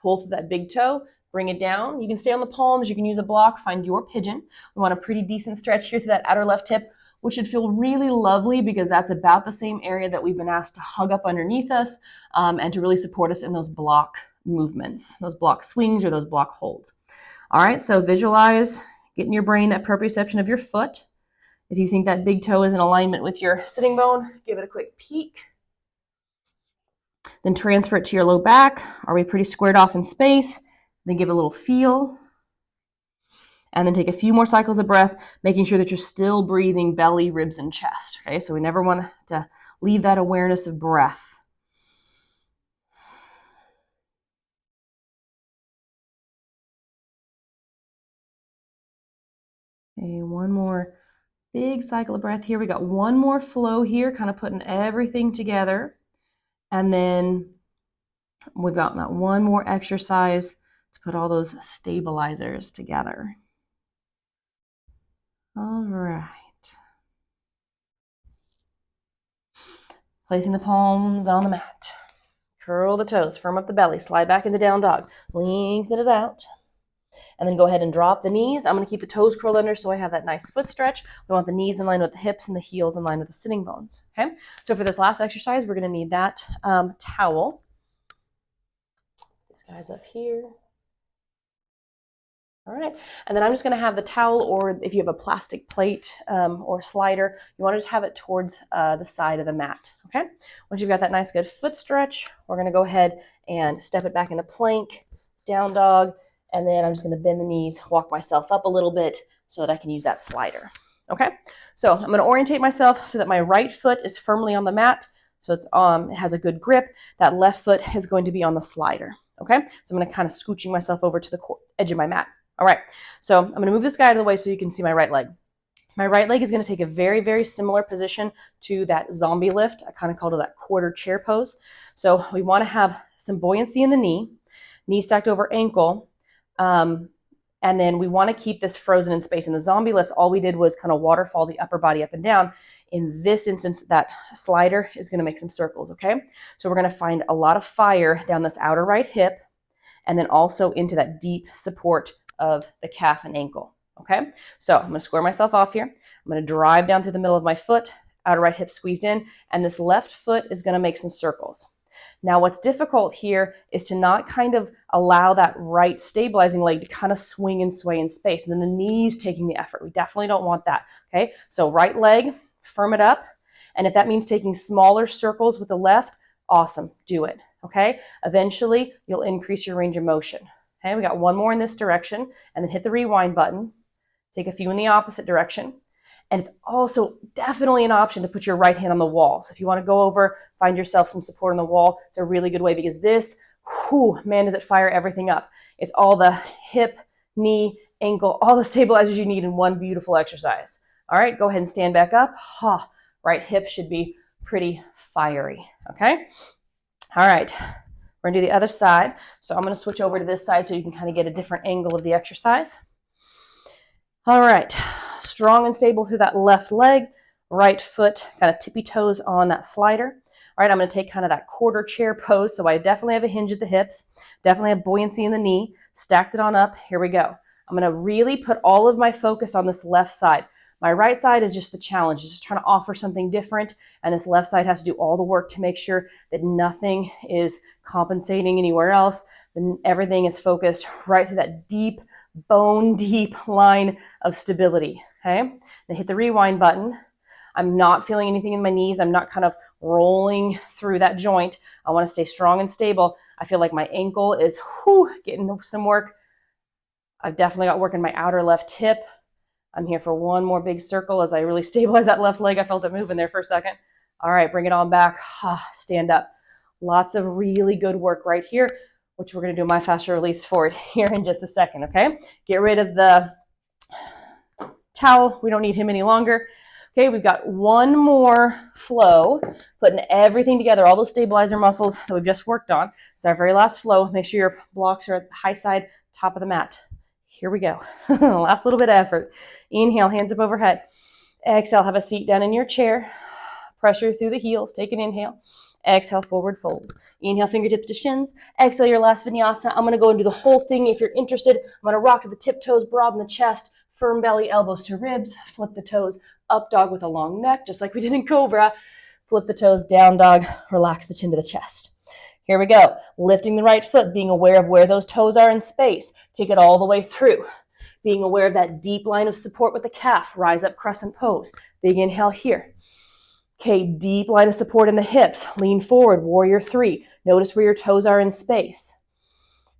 Pull through that big toe, bring it down. You can stay on the palms, you can use a block, find your pigeon. We want a pretty decent stretch here through that outer left hip, which should feel really lovely because that's about the same area that we've been asked to hug up underneath us and to really support us in those block movements, those block swings or those block holds. All right, so visualize. Get in your brain that proprioception of your foot. If you think that big toe is in alignment with your sitting bone, give it a quick peek. Then transfer it to your low back. Are we pretty squared off in space? Then give it a little feel. And then take a few more cycles of breath, making sure that you're still breathing belly, ribs, and chest. Okay, so we never want to leave that awareness of breath. Okay, 1 more Big cycle of breath here. We got one more flow here, kind of putting everything together. And then we've got that one more exercise to put all those stabilizers together. All right. Placing the palms on the mat. Curl the toes, firm up the belly, slide back into down dog. Lengthen it out. And then go ahead and drop the knees. I'm going to keep the toes curled under so I have that nice foot stretch. We want the knees in line with the hips and the heels in line with the sitting bones. Okay. So for this last exercise, we're going to need that towel. These guys up here. All right, and then I'm just going to have the towel, or if you have a plastic plate or slider, you want to just have it towards the side of the mat, okay? Once you've got that nice good foot stretch, we're going to go ahead and step it back into plank, down dog, and then I'm just going to bend the knees, walk myself up a little bit so that I can use that slider, okay? So I'm going to orientate myself so that my right foot is firmly on the mat, so it's it has a good grip. That left foot is going to be on the slider, okay? So I'm going to kind of scooching myself over to the edge of my mat. All right, so I'm going to move this guy out of the way so you can see my right leg. My right leg is going to take a very, very similar position to that zombie lift. I kind of called it that quarter chair pose. So we want to have some buoyancy in the knee stacked over ankle, and then we want to keep this frozen in space. In the zombie lifts, all we did was kind of waterfall the upper body up and down. In this instance, that slider is going to make some circles, okay? So we're going to find a lot of fire down this outer right hip, and then also into that deep support of the calf and ankle, okay? So I'm going to square myself off here. I'm going to drive down through the middle of my foot, outer right hip squeezed in, and this left foot is going to make some circles. Now what's difficult here is to not kind of allow that right stabilizing leg to kind of swing and sway in space, and then the knees taking the effort. We definitely don't want that, okay? So right leg, firm it up, and if that means taking smaller circles with the left, awesome, do it, okay? Eventually, you'll increase your range of motion. Okay, we got one more in this direction, and then hit the rewind button. Take a few in the opposite direction. And it's also definitely an option to put your right hand on the wall. So if you want to go over, find yourself some support on the wall, it's a really good way, because this, man, does it fire everything up. It's all the hip, knee, ankle, all the stabilizers you need in one beautiful exercise. All right, go ahead and stand back up. Right hip should be pretty fiery, okay? All right. We're going to do the other side. So I'm going to switch over to this side so you can kind of get a different angle of the exercise. All right. Strong and stable through that left leg. Right foot kind of tippy toes on that slider. All right, I'm going to take kind of that quarter chair pose. So I definitely have a hinge at the hips. Definitely have buoyancy in the knee. Stacked it on up. Here we go. I'm going to really put all of my focus on this left side. My right side is just the challenge. It's just trying to offer something different. And this left side has to do all the work to make sure that nothing is compensating anywhere else. Then everything is focused right through that deep, bone deep line of stability. Okay. Then hit the rewind button. I'm not feeling anything in my knees. I'm not kind of rolling through that joint. I want to stay strong and stable. I feel like my ankle is getting some work. I've definitely got work in my outer left hip. I'm here for one more big circle as I really stabilize that left leg. I felt it moving there for a second. All right, bring it on back. Stand up. Lots of really good work right here, which we're going to do a myofascial release for it here in just a second, okay? Get rid of the towel. We don't need him any longer. Okay, we've got one more flow, putting everything together, all those stabilizer muscles that we've just worked on. It's our very last flow. Make sure your blocks are at the high side, top of the mat. Here we go. Last little bit of effort. Inhale, hands up overhead. Exhale, have a seat down in your chair. Pressure through the heels. Take an inhale. Exhale, forward fold. Inhale, fingertips to shins. Exhale, your last vinyasa. I'm going to go and do the whole thing. If you're interested, I'm going to rock to the tiptoes, broaden the chest, firm belly, elbows to ribs. Flip the toes, up dog with a long neck, just like we did in Cobra. Flip the toes, down dog, relax the chin to the chest. Here we go. Lifting the right foot, being aware of where those toes are in space. Kick it all the way through. Being aware of that deep line of support with the calf. Rise up, crescent pose. Big inhale here. Okay, deep line of support in the hips. Lean forward, warrior three. Notice where your toes are in space.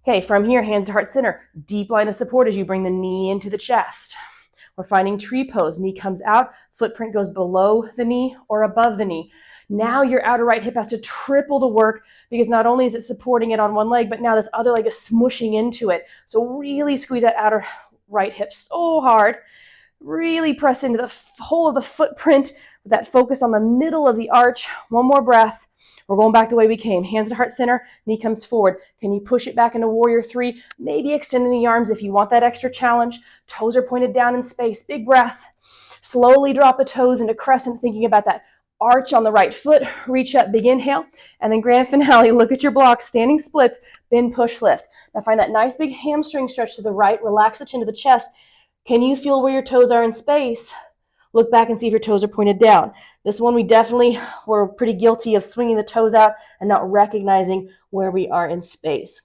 Okay, from here, hands to heart center. Deep line of support as you bring the knee into the chest. We're finding tree pose. Knee comes out, footprint goes below the knee or above the knee. Now your outer right hip has to triple the work, because not only is it supporting it on one leg, but now this other leg is smushing into it. So really squeeze that outer right hip so hard. Really press into the whole of the footprint with that focus on the middle of the arch. One more breath. We're going back the way we came. Hands to heart center, knee comes forward. Can you push it back into warrior three? Maybe extending the arms if you want that extra challenge. Toes are pointed down in space. Big breath. Slowly drop the toes into crescent, thinking about that arch on the right foot. Reach up, big inhale. And then grand finale, look at your blocks, standing splits, bend, push, lift. Now find that nice big hamstring stretch to the right. Relax the chin to the chest. Can you feel where your toes are in space? Look back and see if your toes are pointed down. This one we definitely were pretty guilty of swinging the toes out and not recognizing where we are in space.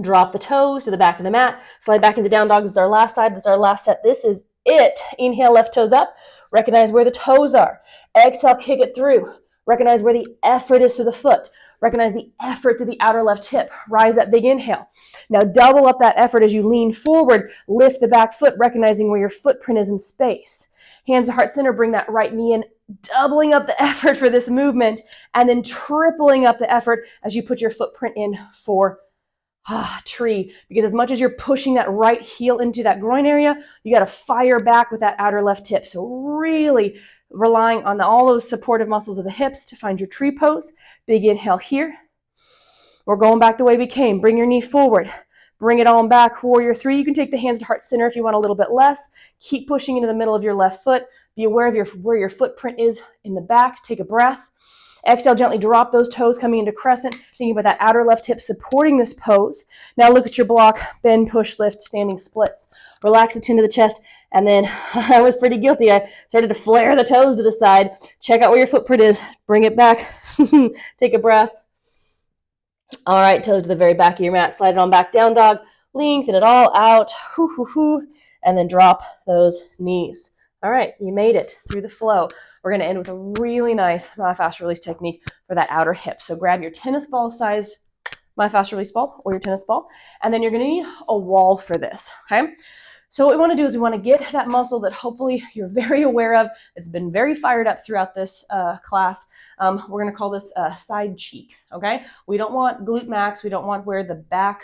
Drop the toes to the back of the mat. Slide back into down dog. This is our last side. This is our last set. This is it. Inhale, left toes up. Recognize where the toes are. Exhale, kick it through. Recognize where the effort is to the foot. Recognize the effort to the outer left hip. Rise that big inhale. Now double up that effort as you lean forward. Lift the back foot, recognizing where your footprint is in space. Hands to heart center, bring that right knee in, doubling up the effort for this movement, and then tripling up the effort as you put your footprint in for tree. Because as much as you're pushing that right heel into that groin area, you got to fire back with that outer left hip. So really relying on all those supportive muscles of the hips to find your tree pose. Big inhale here. We're going back the way we came. Bring your knee forward. Bring it on back, warrior three. You can take the hands to heart center if you want a little bit less. Keep pushing into the middle of your left foot. Be aware of where your footprint is in the back. Take a breath. Exhale, gently drop those toes coming into crescent. Thinking about that outer left hip supporting this pose. Now look at your block. Bend, push, lift, standing splits. Relax the chin to the chest. And then I was pretty guilty. I started to flare the toes to the side. Check out where your footprint is. Bring it back. Take a breath. All right, toes to the very back of your mat. Slide it on back, down dog. Lengthen it all out. And then drop those knees. All right, you made it through the flow. We're going to end with a really nice myofascial release technique for that outer hip. So grab your tennis ball sized myofascial release ball or your tennis ball, and then you're going to need a wall for this, okay? So what we want to do is we want to get that muscle that hopefully you're very aware of. It's been very fired up throughout this class. We're going to call this side cheek, okay? We don't want glute max. We don't want where the back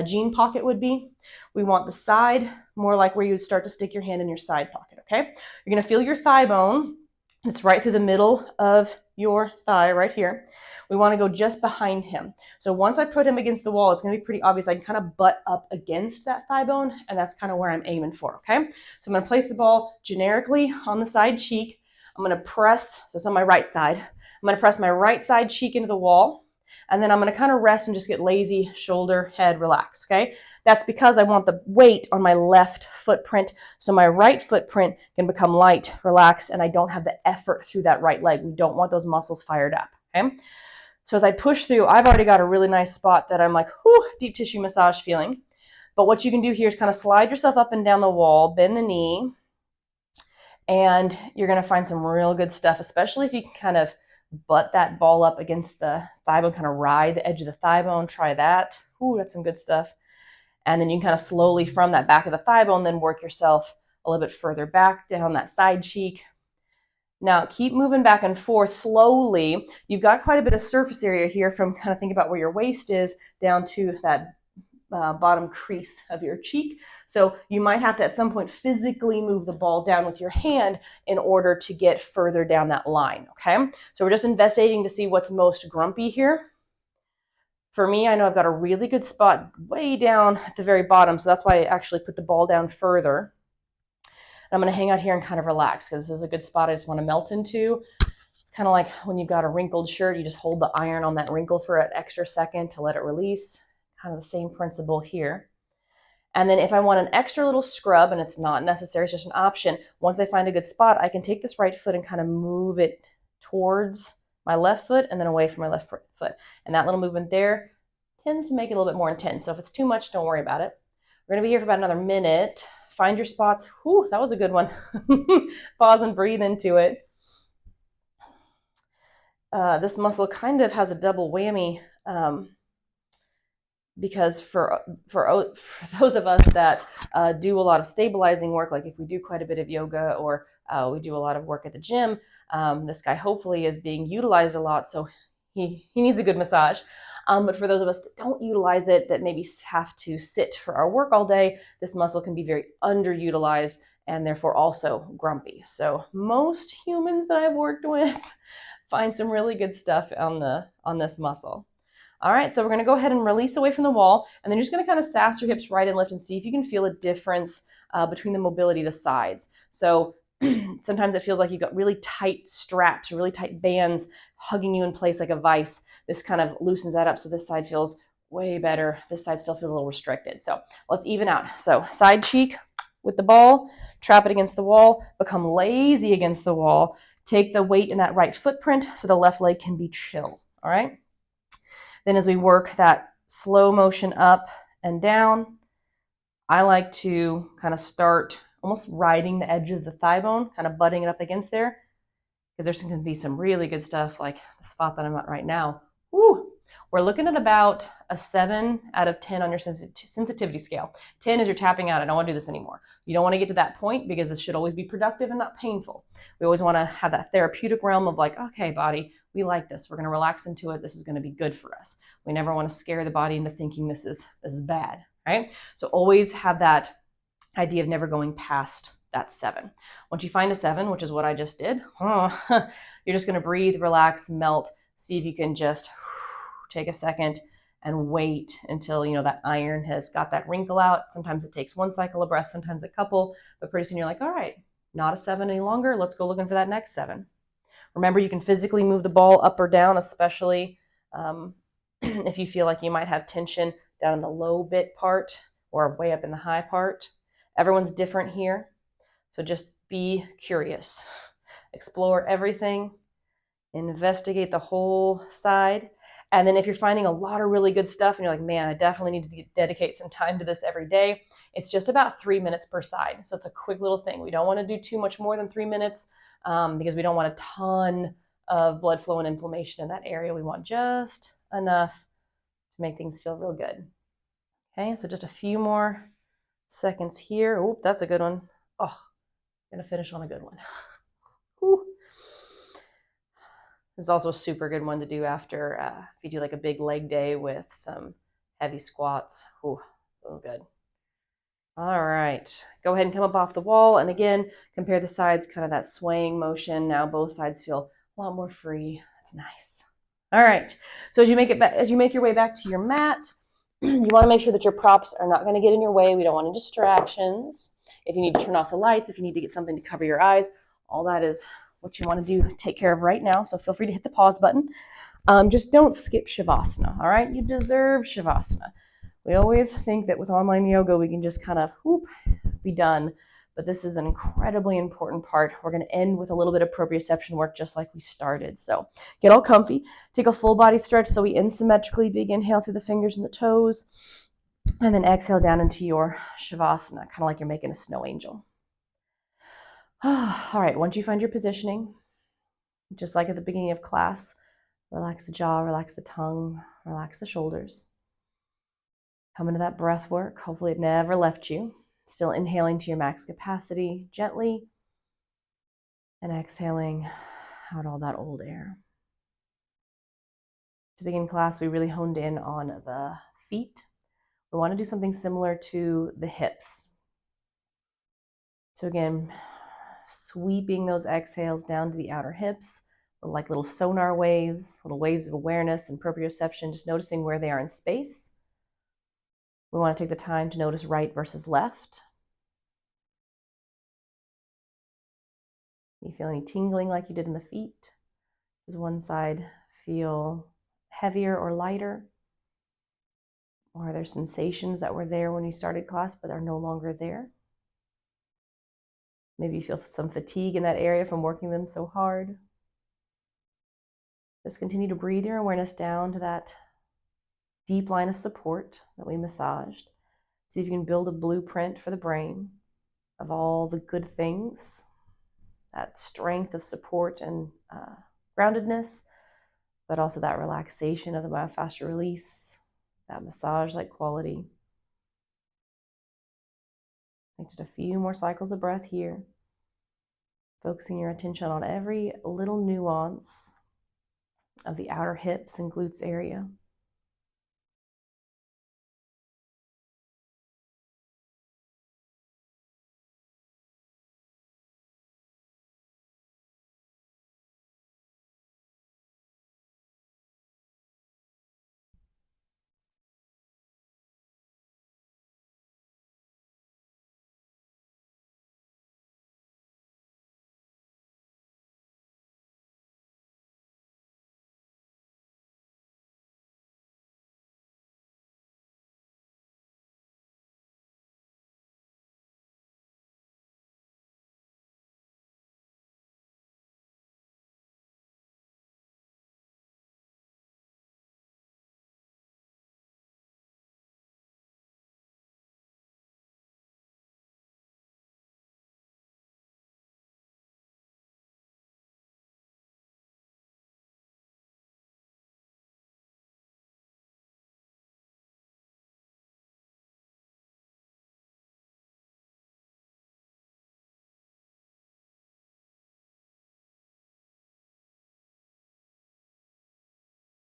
jean pocket would be. We want the side, more like where you would start to stick your hand in your side pocket, okay? You're going to feel your thigh bone. It's right through the middle of your thigh right here. We want to go just behind him. So once I put him against the wall, it's going to be pretty obvious. I can kind of butt up against that thigh bone, and that's kind of where I'm aiming for, okay? So I'm going to place the ball generically on the side cheek. I'm going to press, so it's on my right side. I'm going to press my right side cheek into the wall, and then I'm going to kind of rest and just get lazy, shoulder, head, relax, okay? That's because I want the weight on my left footprint, so my right footprint can become light, relaxed, and I don't have the effort through that right leg. We don't want those muscles fired up, okay? So as I push through, I've already got a really nice spot that I'm like, whoo, deep tissue massage feeling. But what you can do here is kind of slide yourself up and down the wall, bend the knee, and you're going to find some real good stuff, especially if you can kind of butt that ball up against the thigh bone, kind of ride the edge of the thigh bone. Try that. Ooh, that's some good stuff. And then you can kind of slowly from that back of the thigh bone, then work yourself a little bit further back down that side cheek. Now keep moving back and forth slowly. You've got quite a bit of surface area here from kind of think about where your waist is down to that bottom crease of your cheek. So you might have to at some point physically move the ball down with your hand in order to get further down that line, okay? So we're just investigating to see what's most grumpy here. For me, I know I've got a really good spot way down at the very bottom, so that's why I actually put the ball down further. I'm going to hang out here and kind of relax because this is a good spot I just want to melt into. It's kind of like when you've got a wrinkled shirt, you just hold the iron on that wrinkle for an extra second to let it release. Kind of the same principle here. And then if I want an extra little scrub, and it's not necessary, it's just an option, once I find a good spot, I can take this right foot and kind of move it towards my left foot and then away from my left foot. And that little movement there tends to make it a little bit more intense. So if it's too much, don't worry about it. We're going to be here for about another minute. Find your spots. Whew, that was a good one. Pause and breathe into it. This muscle kind of has a double whammy because for those of us that do a lot of stabilizing work, like if we do quite a bit of yoga or we do a lot of work at the gym, this guy hopefully is being utilized a lot, so he needs a good massage. But for those of us that don't utilize it, that maybe have to sit for our work all day, this muscle can be very underutilized and therefore also grumpy. So most humans that I've worked with find some really good stuff on this muscle. All right, so we're gonna go ahead and release away from the wall, and then you're just gonna kind of sass your hips right and left and see if you can feel a difference between the mobility of the sides. So sometimes it feels like you've got really tight straps, really tight bands hugging you in place like a vice. This kind of loosens that up, so this side feels way better. This side still feels a little restricted. So let's even out. So side cheek with the ball, trap it against the wall, become lazy against the wall, take the weight in that right footprint so the left leg can be chill, all right? Then as we work that slow motion up and down, I like to kind of start almost riding the edge of the thigh bone, kind of butting it up against there, because there's going to be some really good stuff like the spot that I'm at right now. Woo! We're looking at about a 7 out of 10 on your sensitivity scale. 10 is you're tapping out. I don't want to do this anymore. You don't want to get to that point because this should always be productive and not painful. We always want to have that therapeutic realm of like, okay, body, we like this. We're going to relax into it. This is going to be good for us. We never want to scare the body into thinking this is bad, right? So always have that idea of never going past that 7. Once you find a 7, which is what I just did, you're just going to breathe, relax, melt, see if you can just take a second and wait until, you know, that iron has got that wrinkle out. Sometimes it takes 1 cycle of breath, sometimes a couple, but pretty soon you're like, all right, not a 7 any longer. Let's go looking for that next 7. Remember, you can physically move the ball up or down, especially if you feel like you might have tension down in the low bit part or way up in the high part. Everyone's different here. So just be curious. Explore everything. Investigate the whole side. And then if you're finding a lot of really good stuff and you're like, man, I definitely need to dedicate some time to this every day, it's just about 3 minutes per side. So it's a quick little thing. We don't want to do too much more than 3 minutes because we don't want a ton of blood flow and inflammation in that area. We want just enough to make things feel real good. Okay, so just a few more seconds here. Oh, that's a good one. Oh, gonna finish on a good one. Whew. This is also a super good one to do after if you do like a big leg day with some heavy squats. Ooh, so good. All right, go ahead and come up off the wall, and again, compare the sides, kind of that swaying motion. Now both sides feel a lot more free. That's nice. All right, so as you make your way back to your mat, you want to make sure that your props are not going to get in your way. We don't want any distractions. If you need to turn off the lights, if you need to get something to cover your eyes, all that is what you want to do, take care of right now. So feel free to hit the pause button. Just don't skip Shavasana, all right? You deserve Shavasana. We always think that with online yoga, we can just kind of be done. But this is an incredibly important part. We're going to end with a little bit of proprioception work just like we started. So get all comfy. Take a full body stretch so we end symmetrically. Big inhale through the fingers and the toes. And then exhale down into your Shavasana, kind of like you're making a snow angel. All right, once you find your positioning, just like at the beginning of class, relax the jaw, relax the tongue, relax the shoulders. Come into that breath work. Hopefully it never left you. Still inhaling to your max capacity gently and exhaling out all that old air. To begin class, we really honed in on the feet. We want to do something similar to the hips. So again, sweeping those exhales down to the outer hips, like little sonar waves, little waves of awareness and proprioception, just noticing where they are in space. We want to take the time to notice right versus left. You feel any tingling like you did in the feet? Does one side feel heavier or lighter? Or are there sensations that were there when you started class but are no longer there? Maybe you feel some fatigue in that area from working them so hard. Just continue to breathe your awareness down to that deep line of support that we massaged. See if you can build a blueprint for the brain of all the good things, that strength of support and groundedness, but also that relaxation of the myofascial release, that massage-like quality. Take just a few more cycles of breath here, focusing your attention on every little nuance of the outer hips and glutes area.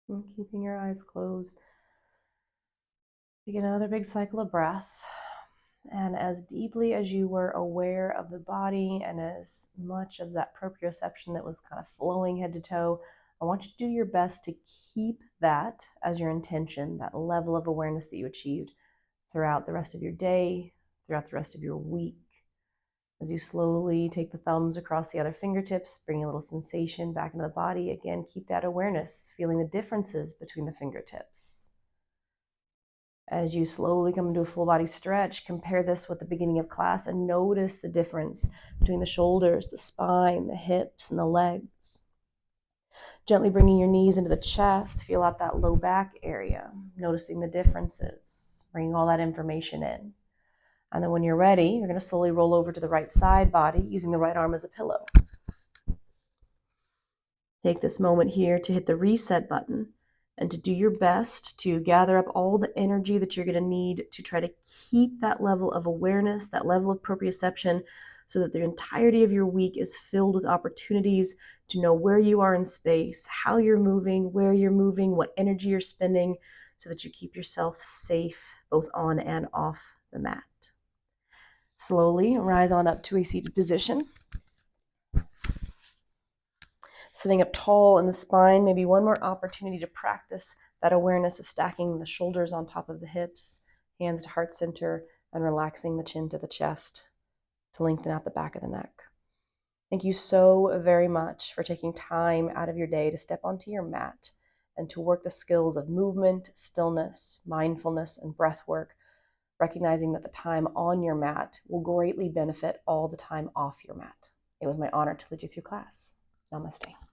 And keeping your eyes closed. Take another big cycle of breath. And as deeply as you were aware of the body and as much of that proprioception that was kind of flowing head to toe, I want you to do your best to keep that as your intention, that level of awareness that you achieved throughout the rest of your day, throughout the rest of your week. As you slowly take the thumbs across the other fingertips, bringing a little sensation back into the body, again, keep that awareness, feeling the differences between the fingertips. As you slowly come into a full body stretch, compare this with the beginning of class and notice the difference between the shoulders, the spine, the hips, and the legs. Gently bringing your knees into the chest, feel out that low back area, noticing the differences, bringing all that information in. And then when you're ready, you're going to slowly roll over to the right side body, using the right arm as a pillow. Take this moment here to hit the reset button and to do your best to gather up all the energy that you're going to need to try to keep that level of awareness, that level of proprioception, so that the entirety of your week is filled with opportunities to know where you are in space, how you're moving, where you're moving, what energy you're spending, so that you keep yourself safe both on and off the mat. Slowly rise on up to a seated position. Sitting up tall in the spine, maybe one more opportunity to practice that awareness of stacking the shoulders on top of the hips, hands to heart center, and relaxing the chin to the chest to lengthen out the back of the neck. Thank you so very much for taking time out of your day to step onto your mat and to work the skills of movement, stillness, mindfulness, and breath work, recognizing that the time on your mat will greatly benefit all the time off your mat. It was my honor to lead you through class. Namaste.